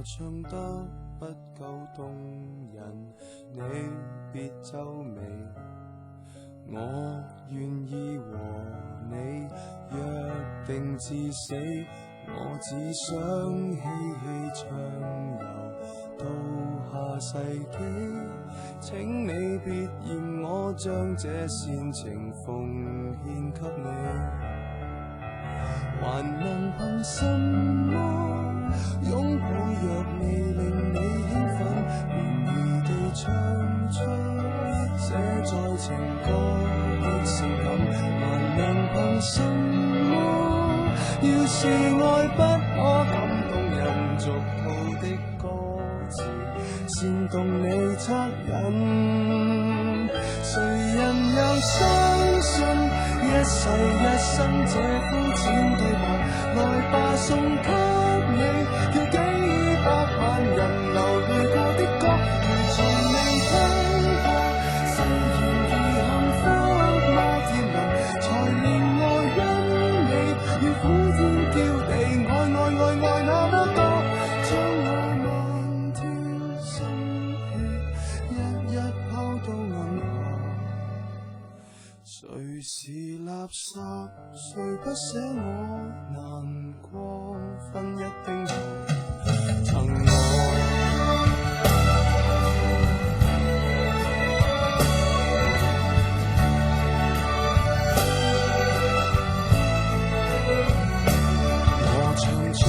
我唱得不夠動人，你別皺眉。我願意和你約定至死，我只想嬉戲暢遊到下世紀。請你別嫌我將這煽情奉獻給你，還能憑什麼擁抱若未令你興奮，便宜地唱出寫在情歌的性感，還能憑什麼要是愛不可感動人俗套的歌詞煽動你惻隱，誰人又相信一世一生這膚淺對白？來吧送給你，叫幾百萬人流淚過的歌，如從未聽過。誓言如幸福嗎？天能才令我因你如呼天叫地，愛那麼多，將我漫天心血一一拋到銀河。誰是垃圾？誰不捨我難過？分一丁毫贈我。我唱出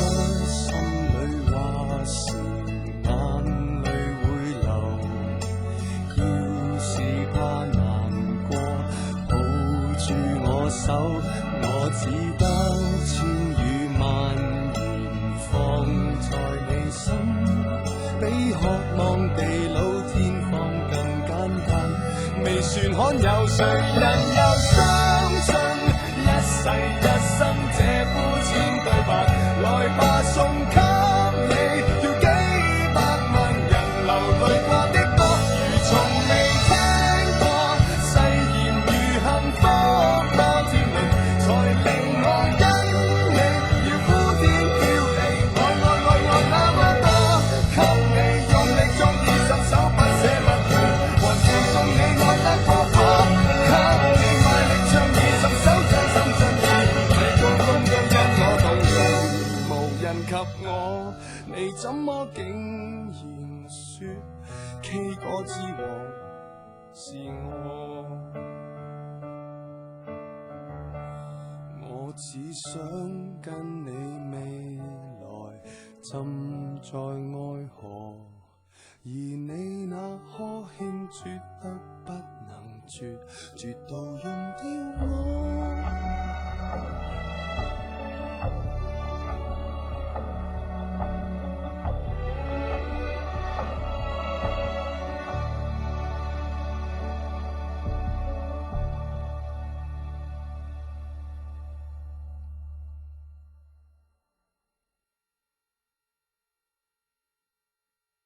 心裏話時，眼淚會流。要是怕難過，抱住我手，我只得千語萬言放在你心，比渴望地老天荒更簡單。未算罕有，誰人又相信一世一生這膚淺對白？來吧送給你，叫幾百萬人流淚過的歌，如從未聽過。誓言如幸福多天倫，才令我因你要呼天叫地，愛那麼多，給你用力作20首不捨不棄，還附送你愛得過火，給你賣力唱20首真心真意，你高峰都因我動容，無人及我，你怎麼竟然說 K 歌之王是我？我只想跟你未來浸在愛河，而你那呵欠絕得不能絕，絕到用掉